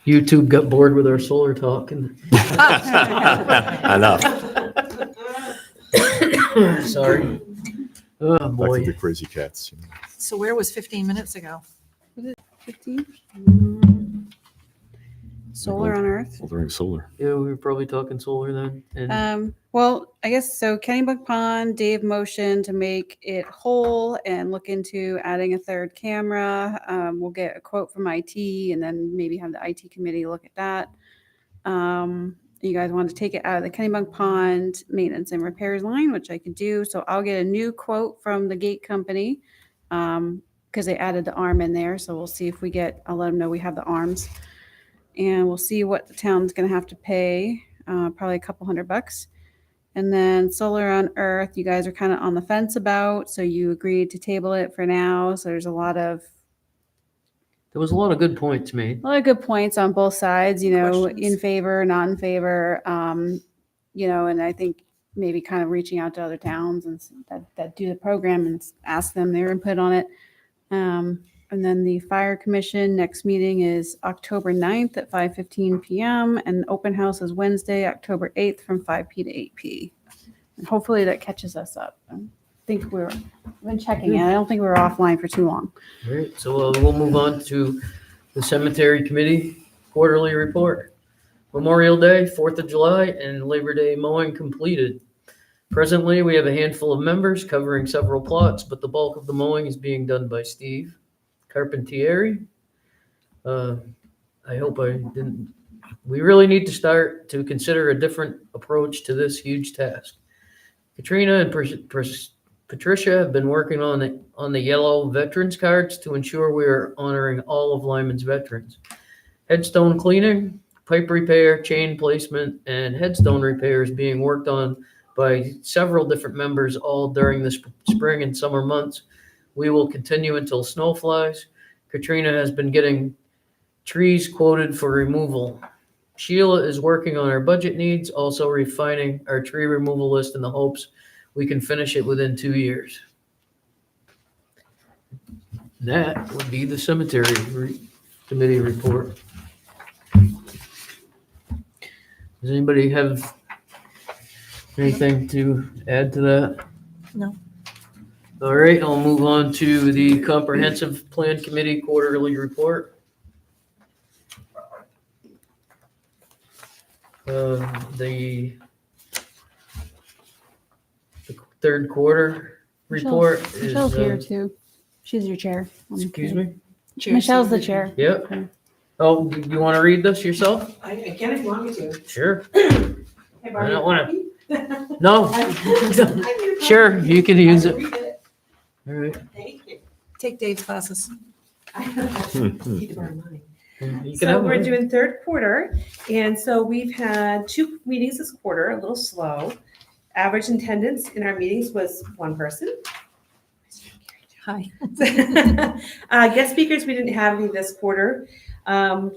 YouTube got bored with our solar talk and Enough. sorry. Oh Back to boy. the crazy cats. So where was 15 minutes ago? 15? Solar on Earth. Altering solar. Yeah, we were probably talking solar then. And Well, I guess so. Kennybunk Pond, Dave motioned to make it whole and look into adding a third camera. We'll get a quote from IT and then maybe have the IT committee look at that. You guys want to take it out of the Kennybunk Pond maintenance and repairs line, which I could do. So I'll get a new quote from the gate company because they added the arm in there. So we'll see if I'll let them know we have the arms. And we'll see what the town's going to have to pay, probably a couple $100. And then Solar on Earth, you guys are kind of on the fence about, so you agreed to table it for now. So there's a lot of good points made. good points on both sides, Questions? in favor, not in favor, and I think maybe kind of reaching out to other towns and that do the program and ask them their input on it. And then the Fire Commission next meeting is October 9th at 5:15 p.m. and open house is Wednesday, October 8th from 5 p. to 8 p. And hopefully that catches us up. I think I've been checking it. I don't think we were offline for too long. All right, so we'll move on to the Cemetery Committee quarterly report. Memorial Day, 4th of July, and Labor Day mowing completed. Presently, we have a handful of members covering several plots, but the bulk of the mowing is being done by Steve Carpentieri. I hope I didn't. We really need to start to consider a different approach to this huge task. Katrina and Patricia have been working on the yellow veterans cards to ensure we are honoring all of Lyman's veterans. Headstone cleaning, pipe repair, chain placement, and headstone repairs being worked on by several different members all during the spring and summer months. We will continue until snow flies. Katrina has been getting trees quoted for removal. Sheila is working on our budget needs, also refining our tree removal list in the hopes we can finish it within 2 years. That would be the cemetery committee report. Does anybody have anything to add to that? No. All right, I'll move on to the Comprehensive Plan Committee quarterly report. The third quarter report Michelle's is. here too. She's your chair. Excuse me? Michelle's the chair. Yep. Oh, you want to read this yourself? I can if you want me to. Sure. Hey, I Barney, don't want copy? to. No. I need a copy. Sure, you can use I it. can read it. All right. Thank you. Take Dave's classes. I need to borrow mine. You can So have we're it. doing third quarter, and so we've had 2 meetings this quarter, a little slow. Average attendance in our meetings was 1 person. Hi. Guest speakers, we didn't have any this quarter.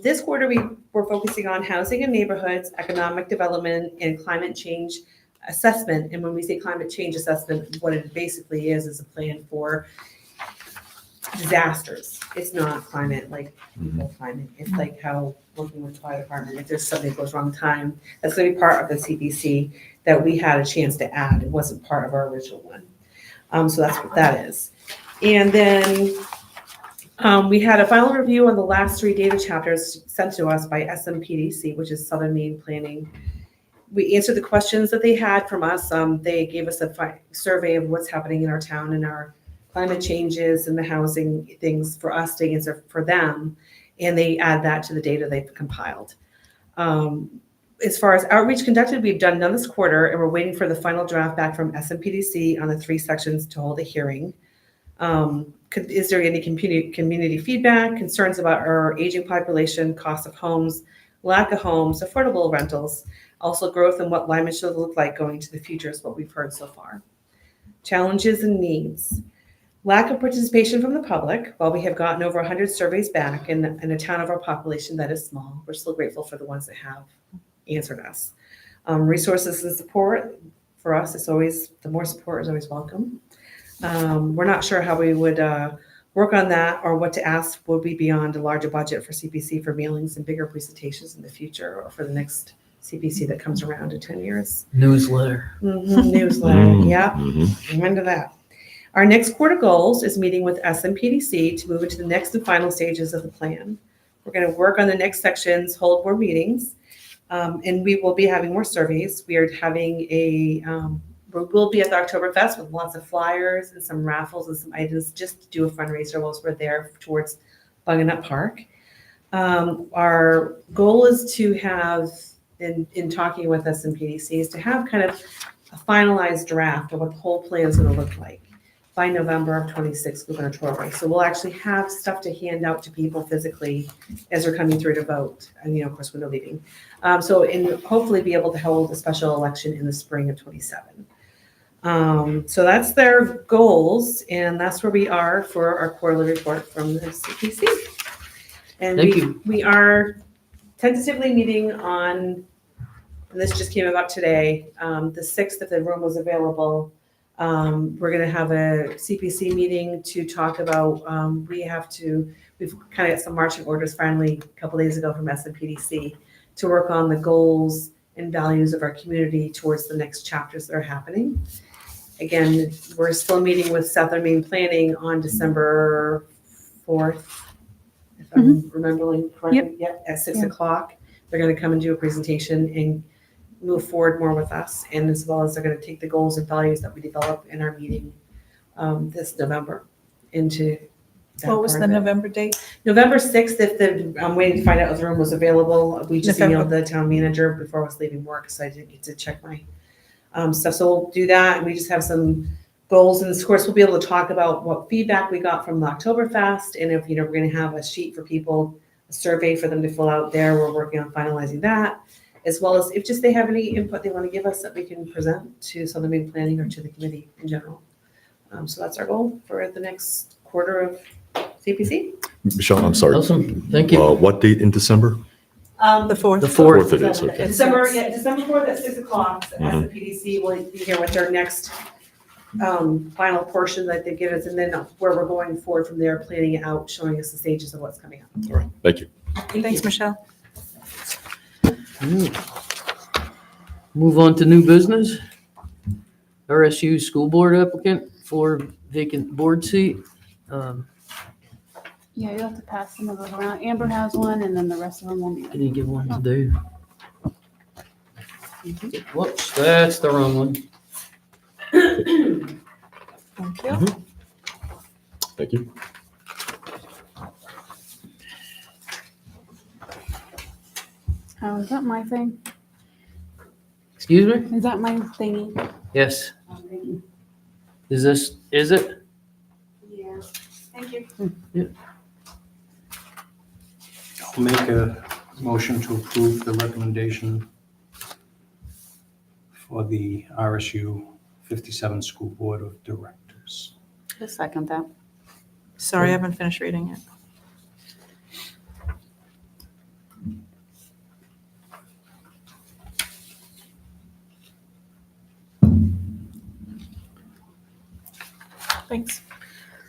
This quarter, we were focusing on housing and neighborhoods, economic development, and climate change assessment. And when we say climate change assessment, what it basically is a plan for disasters. It's not climate like people climate. It's like how working with the fire department, if there's something that goes wrong time, that's going to be part of the CPC that we had a chance to add. It wasn't part of our original one. So that's what that is. And then we had a final review on the last 3 data chapters sent to us by SMPDC, which is Southern Maine Planning. We answered the questions that they had from us. They gave us a survey of what's happening in our town and our climate changes and the housing things for us to answer for them. And they add that to the data they've compiled. As far as outreach conducted, we've done none this quarter, and we're waiting for the final draft back from SMPDC on the 3 sections to hold a hearing. Is there any community feedback, concerns about our aging population, cost of homes, lack of homes, affordable rentals, also growth and what Lyman should look like going to the future is what we've heard so far. Challenges and needs. Lack of participation from the public. While we have gotten over 100 surveys back in a town of our population that is small, we're still grateful for the ones that have answered us. Resources and support. For us, it's always, the more support is always welcome. We're not sure how we would work on that, or what to ask would be beyond a larger budget for CPC for mailings and bigger presentations in the future, or for the next CPC that comes around in 10 years. Newsletter. Newsletter, yeah. Mhm. Remember that. Our next quarter goals is meeting with SMPDC to move into the next and final stages of the plan. We're going to work on the next sections, hold more meetings, and we will be having more surveys. We are having we'll be at the Oktoberfest with lots of flyers and some raffles and some items just to do a fundraiser whilst we're there towards Bunganup Park. Our goal is to have, in talking with SMPDC, is to have kind of a finalized draft of what the whole plan is going to look like by November of 26 gubernatorial. So we'll actually have stuff to hand out to people physically as they're coming through to vote, and of course, window leaving. And hopefully be able to hold a special election in the spring of 27. So that's their goals, and that's where we are for our quarterly report from the CPC. And Thank you. we are tentatively meeting on, and this just came about today, the 6th, if the room was available. We're going to have a CPC meeting to talk about, we've kind of got some marching orders finally a couple days ago from SMPDC to work on the goals and values of our community towards the next chapters that are happening. Again, we're still meeting with Southern Maine Planning on December 4th, if I'm remembering correctly. Yep, at 6 o'clock. They're going to come and do a presentation and move forward more with us, and as well as they're going to take the goals and values that we develop in our meeting this November into that What was part the of it. November date? November 6th, I'm waiting to find out if the room was available. We just November. emailed the town manager before I was leaving work, so I didn't get to check my stuff. So we'll do that, and we just have some goals, and of course, we'll be able to talk about what feedback we got from the Oktoberfest, and if, we're going to have a sheet for people, a survey for them to fill out there. We're working on finalizing that, as well as if just they have any input they want to give us that we can present to Southern Maine Planning or to the committee in general. So that's our goal for the next quarter of CPC. Michelle, I'm sorry. Awesome. Thank you. What date in December? The 4th. The 4th. 4th it is, okay. December 4th at 6 o'clock. So Mhm. SMPDC will be here with their next final portion that they give us, and then where we're going forward from there, planning it out, showing us the stages of what's coming up. All right, thank you. Thanks, Michelle. Move on to new business. RSU school board applicant for vacant board seat. Yeah, you'll have to pass some of those around. Amber has one, and then the rest of them will be. Can you give one to Dave? Whoops, that's the wrong one. Thank you. Thank you. Oh, is that my thing? Excuse me? Is that my thingy? Yes. Is it? Yeah. Thank you. I'll make a motion to approve the recommendation for the RSU 57 School Board of Directors. Just second that. Sorry, I haven't finished reading it. Thanks.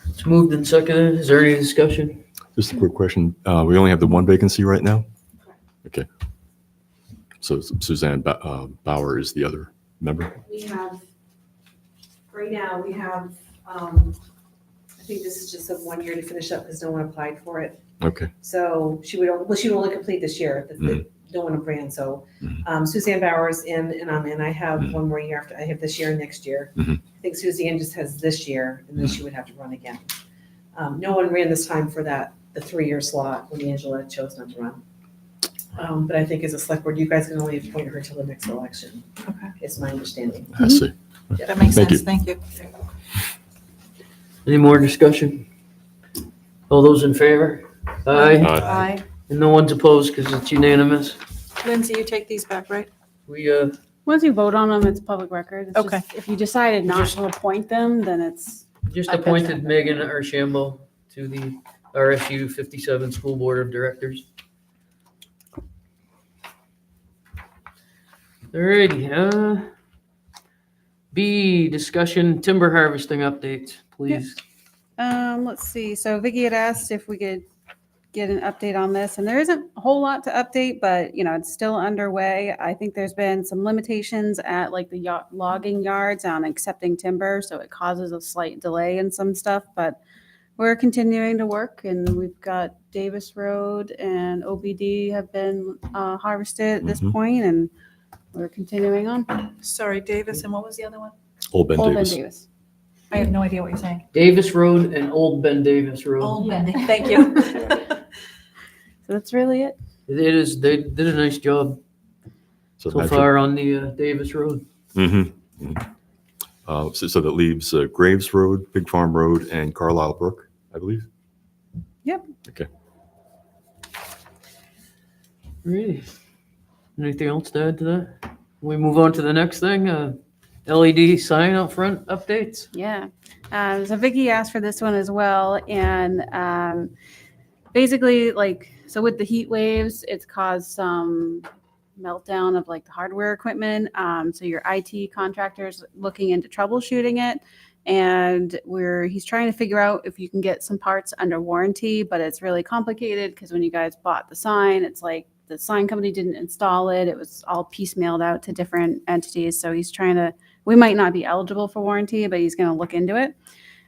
It's moved and seconded. Is there any discussion? Just a quick question. We only have the one vacancy right now? Okay. So Suzanne Bauer is the other member? We have, right now, I think this is just a 1 year to finish up because no one applied for it. Okay. So she would only complete this year. No one ran. So Suzanne Bowers and I'm in. I have one more year after. I have this year and next year. Mhm. I think Suzanne just has this year, and then she would have to run again. No one ran this time for the 3-year slot when Angela chose not to run. But I think as a select board, you guys can only appoint her till the next election. Okay. Is my understanding. I see. That makes Thank sense. you. Thank you. Any more discussion? All those in favor? Aye. Aye. And no one's opposed because it's unanimous. Lindsay, you take these back, right? We, Once you vote on them, it's public record. It's Okay. just- If you decided not to appoint them, then it's, just I guess appointed that- Megan Archambault to the RSU 57 School Board of Directors. Alrighty, B, discussion timber harvesting updates, please. Let's see. So Vicky had asked if we could get an update on this, and there isn't a whole lot to update, but it's still underway. I think there's been some limitations at like the logging yards on accepting timber, so it causes a slight delay in some stuff, but we're continuing to work, and we've got Davis Road and OBD have been harvested at this point, and we're continuing on. Sorry, Davis, and what was the other one? Old Ben Old Ben Davis. Davis. I have no idea what you're saying. Davis Road and Old Ben Davis Road. Old Bendy, thank you. So that's really it. It is, they did a nice job so Metro- far on the Davis Road. Mhm, mhm. So that leaves Graves Road, Pig Farm Road, and Carlisle Brook, I believe. Yep. Okay. Really? Anything else to add to that? We move on to the next thing, LED sign out front updates. Yeah. So Vicky asked for this one as well. And basically, so with the heat waves, it's caused some meltdown of like the hardware equipment. So your IT contractor's looking into troubleshooting it. And he's trying to figure out if you can get some parts under warranty, but it's really complicated because when you guys bought the sign, it's like the sign company didn't install it. It was all piecemealed out to different entities. So we might not be eligible for warranty, but he's going to look into it.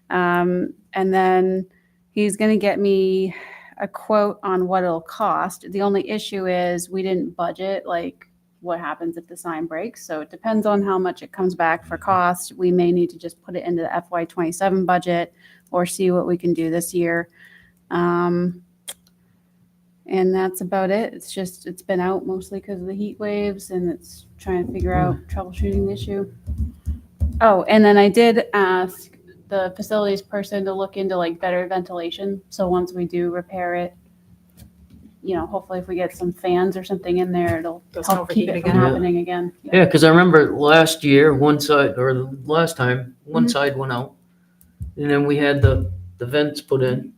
And then he's going to get me a quote on what it'll cost. The only issue is we didn't budget like what happens if the sign breaks. So it depends on how much it comes back for cost. We may need to just put it into the FY27 budget or see what we can do this year. And that's about it. It's been out mostly because of the heat waves, and it's trying to figure out troubleshooting the issue. Oh, and then I did ask the facilities person to look into like better ventilation. So once we do repair it, hopefully if we get some fans or something in there, it'll Doesn't help keep overheat it from again. happening again. Yeah, because I remember last year, one side went out. And then we had the vents put in,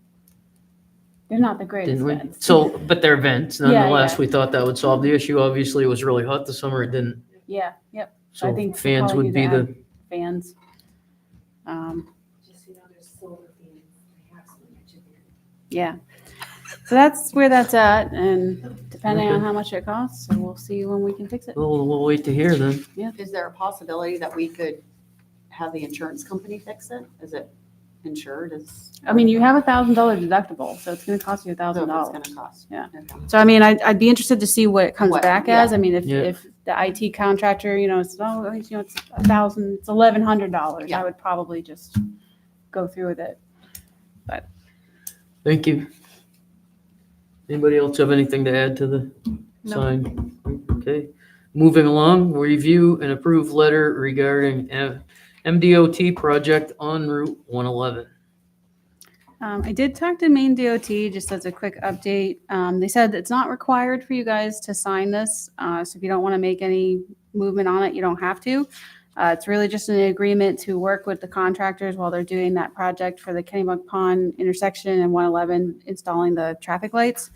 They're not the greatest didn't we? vents. So, but they're vents nonetheless. yeah. We thought that would solve the issue. Obviously, it was really hot this summer. It didn't. Yeah, yep, So I think fans probably would be need to the, fans. Just, there's solar fans. I have some in my chicken. Yeah. So that's where that's at, and depending on Okay. how much it costs, so we'll see when we can fix it. we'll wait to hear then. Is there a possibility that we could have the insurance company fix it? Is it insured? I mean, you have $1,000 deductible, so it's gonna cost you So it's $1,000. gonna cost? Yeah. Okay. So I mean, I'd be interested to see what it comes What- back yeah. as. I mean, Yeah. if the IT contractor, it's it's $1,000, it's $1,100. Yeah. I would probably just go through with it. Thank you. Anybody else have anything to add to the No. sign? Okay. Moving along, review and approve letter regarding MDOT project on Route 111. I did talk to Maine DOT just as a quick update. They said it's not required for you guys to sign this. So if you don't want to make any movement on it, you don't have to. It's really just an agreement to work with the contractors while they're doing that project for the Kennybunk Pond intersection and 111, installing the traffic lights.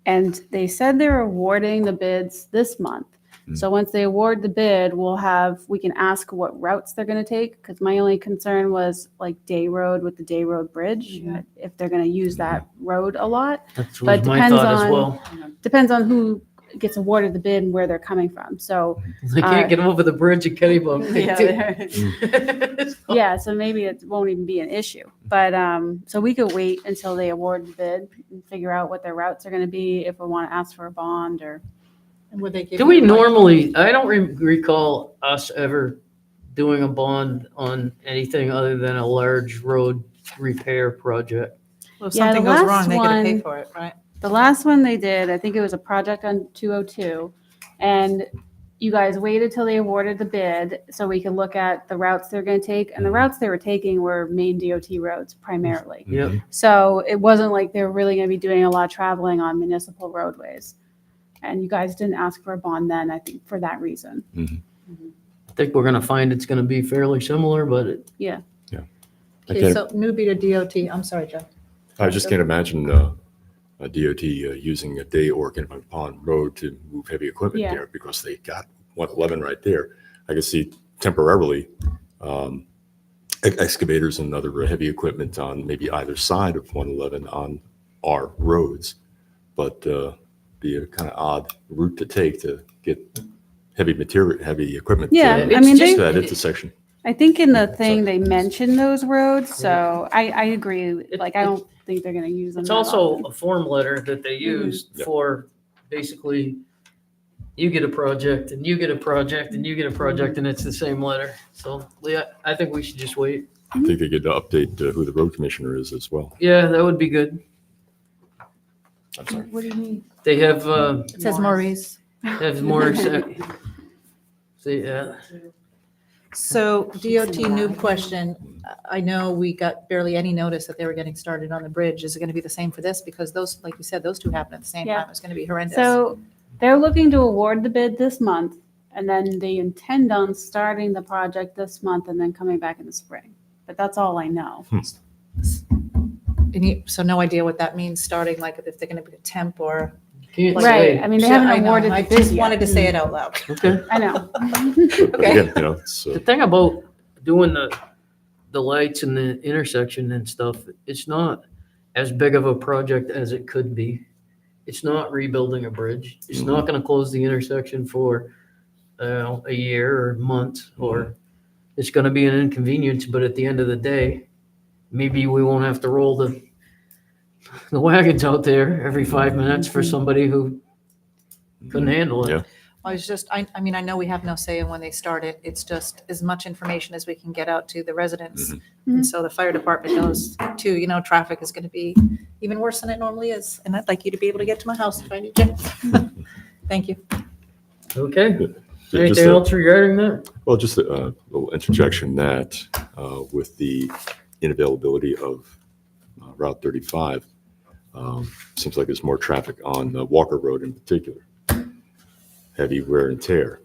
And they said they're awarding the bids this month. So once they award the bid, we can ask what routes they're going to take. Because my only concern was like Day Road with the Day Road Bridge, if they're going to use that road a lot. That But was my depends thought as on- well. Depends on who gets awarded the bid and where they're coming from. So They can't get over the bridge at Kennybunk. yeah, so maybe it won't even be an issue. But so we could wait until they award the bid and figure out what their routes are going to be, if we want to ask for a bond or. And would they give Do you we money? normally, I don't recall us ever doing a bond on anything other than a large road repair project. Well, if Yeah, the something goes wrong, last they gotta pay one- for it, right? The last one they did, I think it was a project on 202, and you guys waited till they awarded the bid so we could look at the routes they're going to take. And the routes they were taking were main DOT roads primarily. Yep. So it wasn't like they were really going to be doing a lot of traveling on municipal roadways. And you guys didn't ask for a bond then, I think, for that reason. I think we're gonna find it's gonna be fairly similar, but I Okay, can't, so newbie to DOT, I'm sorry, Joe. I just can't imagine a DOT using a Day or Kennebunk Pond Road to move heavy equipment Yeah. there because they got 111 right there. I can see temporarily excavators and other heavy equipment on maybe either side of 111 on our roads, but be a kind of odd route to take to get heavy equipment Yeah, to, I mean, It's to just- that intersection. I think in the So- thing they mentioned those roads, so I agree. Like, I it- don't think they're gonna use them. It's that also often. a form letter that they use Yep. for basically, you get a project and you get a project and you get a project and it's the same letter. So Leah, I think we should just wait. I think they get to update who the road commissioner is as well. Yeah, that would be good. I'm sorry. What do you mean? They have, It says Maurice. have more, see, yeah. So DOT noob question. I know we got barely any notice that they were getting started on the bridge. Is it going to be the same for this? Because those, like you said, those two happen at the same Yeah. time. It's going to be horrendous. So they're looking to award the bid this month, and then they intend on starting the project this month and then coming back in the spring. But that's all I know. So no idea what that means, starting, like if they're going to be a temp or. Can't Right, say. I mean, they Yeah, I haven't know. awarded I the bid just yet. wanted to say it out loud. Okay. I know. But Okay. again, it's, The thing about doing the lights and the intersection and stuff, it's not as big of a project as it could be. It's not rebuilding a bridge. It's not gonna close the intersection for, a year or months, or it's gonna be an inconvenience, but at the end of the day, maybe we won't have to roll the wagons out there every 5 minutes for somebody who couldn't handle it. Yeah. I was just, I mean, I know we have no say in when they start it. It's just as much information as we can get out to the residents. And so the fire department knows too, traffic is going to be even worse than it normally is. And I'd like you to be able to get to my house if I need you. Thank you. Okay, Just anything a- else regarding that? Well, just a little interjection that with the inavailability of Route 35, seems like there's more traffic on Walker Road in particular. Heavy wear and tear.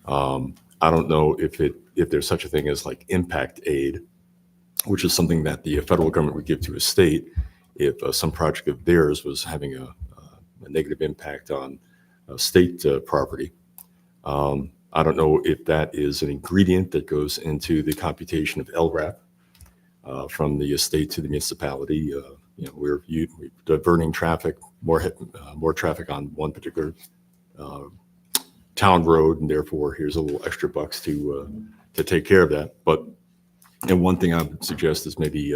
I don't know if there's such a thing as like impact aid, which is something that the federal government would give to a state if some project of theirs was having a negative impact on state property. I don't know if that is an ingredient that goes into the computation of LRAP from the state to the municipality. We're diverting traffic, more traffic on one particular town road, and therefore here's a little extra bucks to take care of that. But one thing I would suggest is maybe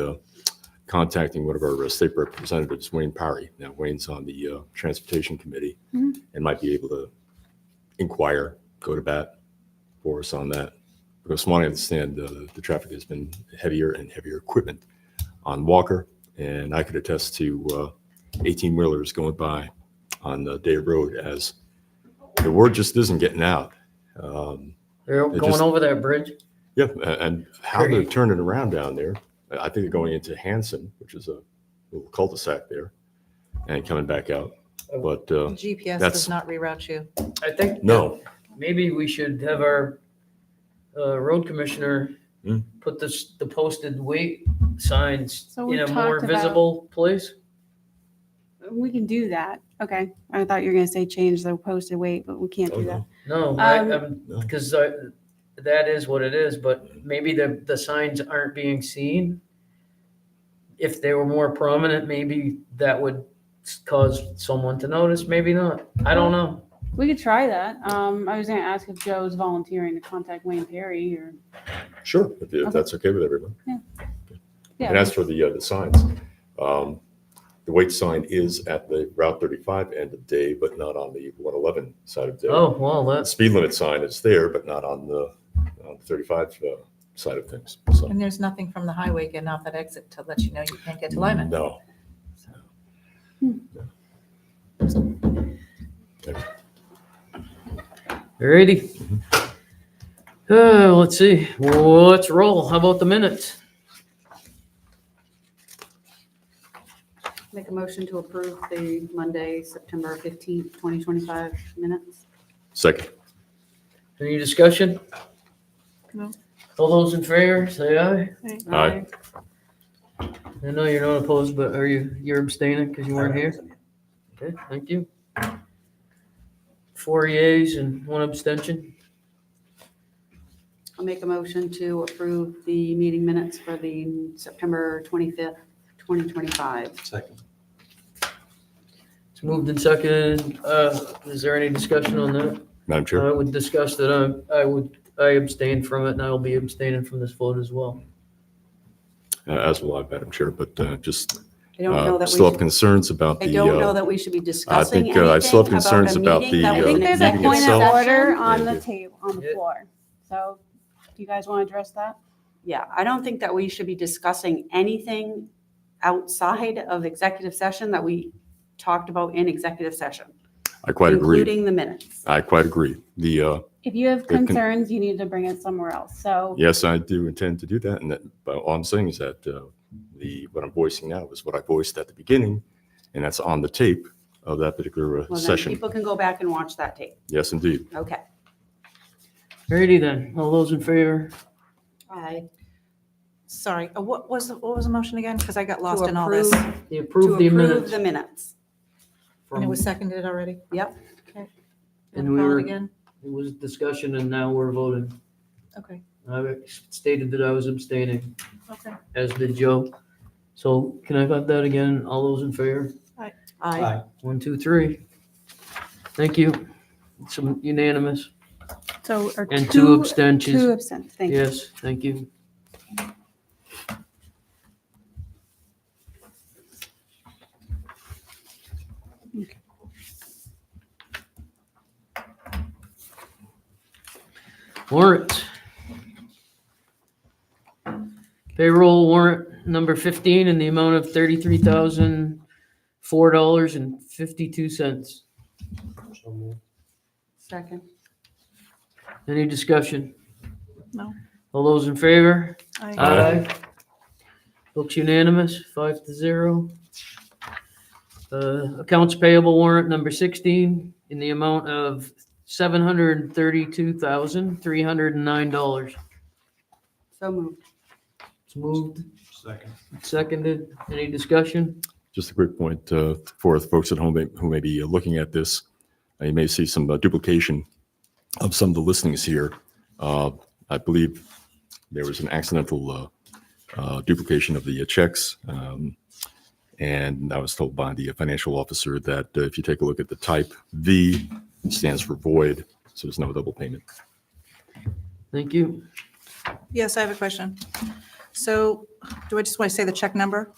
contacting one of our state representatives, Wayne Parry. Now Wayne's on the transportation committee and might be able to inquire, go to bat for us on that. Because from what I understand, the traffic has been heavier and heavier equipment on Walker, and I could attest to 18-wheelers going by on the Day Road as the word just isn't getting out. They're It going just- over that bridge? Yeah, and how they're Great. turning around down there. I think they're going into Hanson, which is a little cul-de-sac there, and coming back out. But GPS That's- does not reroute you. I think. no, Maybe we should have our road commissioner Hmm. put the posted weight signs So we in a more talked about- visible place. We can do that. Okay. I thought you were gonna say change the posted weight, but we can't Oh, do that. no. No, No. because that is what it is, but maybe the signs aren't being seen. If they were more prominent, maybe that would cause someone to notice, maybe not. I don't know. We could try that. I was gonna ask if Joe's volunteering to contact Wayne Perry or, Sure, if that's okay with everyone. And yeah. as for the signs, the weight sign is at the Route 35 end of Day, but not on the 111 side of Day. Oh, well, The that's, speed limit sign is there, but not on the 35 side of things. So, And there's nothing from the highway getting off that exit to let you know you can't get to Lyman. no. alrighty. Let's see, let's roll. How about the minutes? Make a motion to approve the Monday, September 15th, 2025 minutes. Second. Any discussion? No. All those in favor, say aye. Aye. I know you're not opposed, but you're abstaining because you weren't here? Okay, thank you. 4 yeas and 1 abstention. I'll make a motion to approve the meeting minutes for the September 25th, 2025. Second. It's moved and seconded. Is there any discussion on that? Madam Chair? I would discuss that I abstain from it, and I'll be abstaining from this vote as well. As will I, Madam Chair, but just I don't know that we still have should, concerns about I the, don't know that we should be discussing think, I still have anything concerns about meeting the, that I was think an there's a meeting point of itself. order on Yeah. the table, on the Yeah. floor. So do you guys want to address that? Yeah, I don't think that we should be discussing anything outside of executive session that we talked about in executive session, I quite agree. including the minutes. I quite agree. The, If you have con- concerns, you need to bring it somewhere else. So yes, I do intend to do that. And that, but all I'm saying is that what I'm voicing now is what I voiced at the beginning, and that's on the tape of that particular Well, then session. people can go back and watch that tape. Yes, indeed. Okay. Alrighty then. All those in favor? Sorry, what was the motion again? Because I got lost To in all this. approve- They To approve the approve minutes. the minutes. And it was seconded already? Yep. Okay. And And we call were- it again? It was discussion, and now we're voting. Okay, I stated that I was abstaining, okay. as did Joe. So can I got that again? All those in favor? Aye. Aye. 1, 2, 3. Thank you. It's unanimous. so are And two abstentions. Two abstentions. Thank you. Yes, thank you. Warrant. Payroll warrant number 15 in the amount of $33,004.52. So moved. Second. Any discussion? No. All those in favor? Aye. Looks unanimous, 5-0. Accounts payable warrant number 16 in the amount of $732,309. So moved. It's moved, Second. seconded. Any discussion? Just a quick point for the folks at home who may be looking at this. You may see some duplication of some of the listings here. I believe there was an accidental duplication of the checks. And I was told by the financial officer that if you take a look at the type, V stands for void, so there's no double payment. Thank you. Yes, I have a question. So do I just want to say the check number?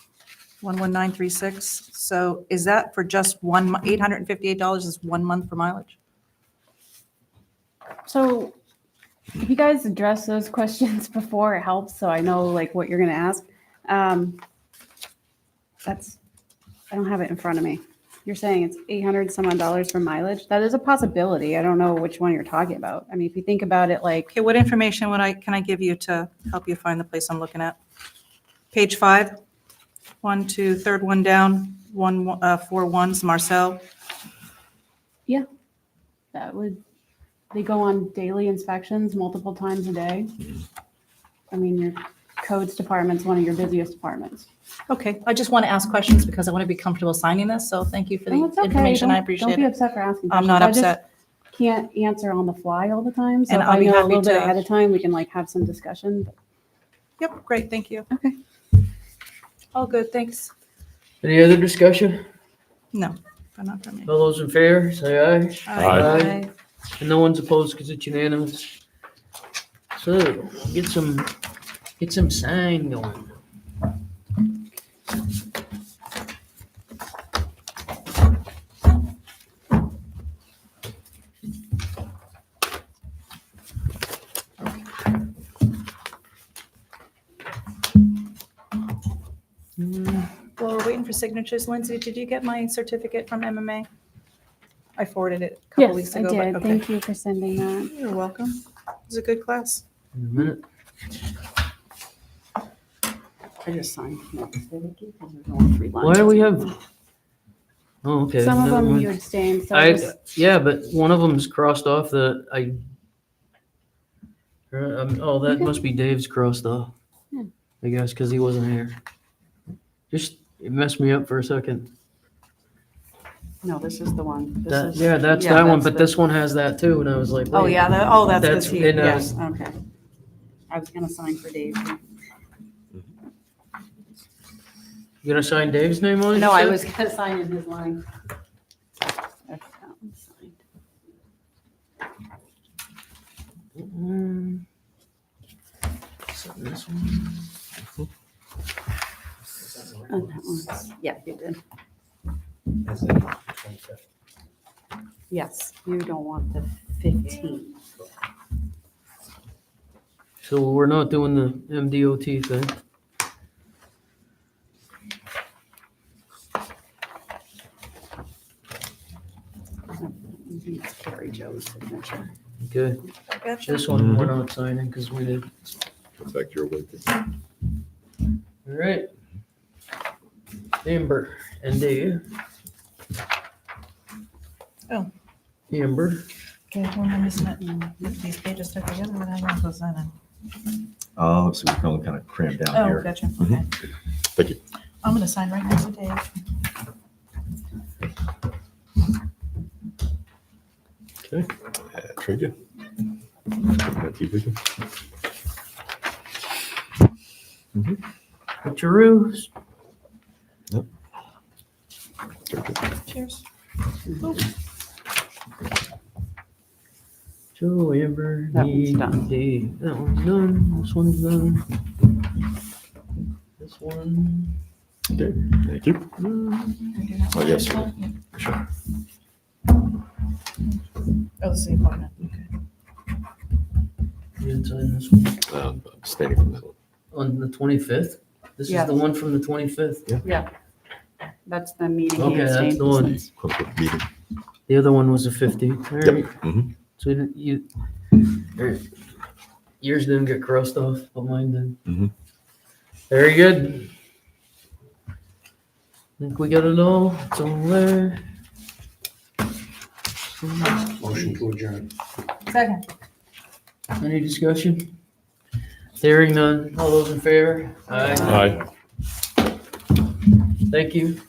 11936. So is that for just $858 is 1 month for mileage? So if you guys address those questions before, it helps, so I know like what you're gonna ask. I don't have it in front of me. You're saying it's 800 some odd dollars for mileage? That is a possibility. I don't know which one you're talking about. I mean, if you think about it, like, Okay, what information can I give you to help you find the place I'm looking at? Page 5, 1, 2, third one down, 4 ones, Marcel. that would, they go on daily inspections multiple times a day. I mean, your codes department's one of your busiest departments. Okay, I just want to ask questions because I want to be comfortable signing this, so thank you for No, the it's okay. information. I Don't appreciate be it. upset for asking I'm questions. not I just upset. can't answer on the fly all the time, so And if I'll I be know a happy little bit to- ahead of time, we can like have some discussion. Yep, great, thank you. Okay. All good, thanks. Any other discussion? No, but not for me. All those in favor, say aye. Aye. And no one's opposed because it's unanimous. So get some sign going. Well, we're waiting for signatures. Lindsay, did you get my certificate from MMA? I forwarded it a couple Yes, weeks I ago. but did. okay. Thank you for sending that. You're welcome. It was a good class. In a minute. I just signed next to Vicky because there's only 3 lines. Why do we have? Oh, okay. Some of never them mind. you abstained, so I, just- yeah, but one of them's crossed off that oh, that Okay. must be Dave's crossed off. Hmm. I guess, because he wasn't here. It messed me up for a second. No, this is the one. This That, is- yeah, that's yeah, that one, that's but the- this one has that too, and I was like, Oh, wait. yeah, that's That's- because he, and, yes, okay. I was gonna sign for Dave. You gonna sign Dave's name on it? No, you I said? was gonna sign in his line. That's that one signed. Mm. Sign this one. Oh, that one's, yeah, you did. As in 25th. Yes, you don't want the 15th. So we're not doing the MDOT thing. It's Carrie Joe's signature. Okay, this one we're not signing because we did. Come back your way. All right. Amber and Dave. Oh. Amber. Okay, when I'm missing it, if these pages stuck together, what am I supposed to sign on? So we can only kind of cram down Oh, here. gotcha, okay. Thank you. I'm gonna sign right next to Dave. Okay. Trade you. Thank you, Vicky. Switcheroos. Very good. Cheers. Joe, Amber, That one's me, done. Dave. That one's done. This one's done. This one. Okay, thank you. Oh, yes, sir. Sure. Oh, this is the appointment, okay. You didn't sign this one. I'm standing from that one. On the 25th? This is Yes. the one from the 25th? Yeah. That's the meeting. Okay, he that's abstained the one. since. Quick meeting. The other one was the 15th. All Yep. right. Mhm. So yours didn't get crossed off, but mine did. Mhm. Very good. Think we got it all. It's all there. Motion to adjourn. Second. Any discussion? Hearing none. All those in favor? Aye. Thank you.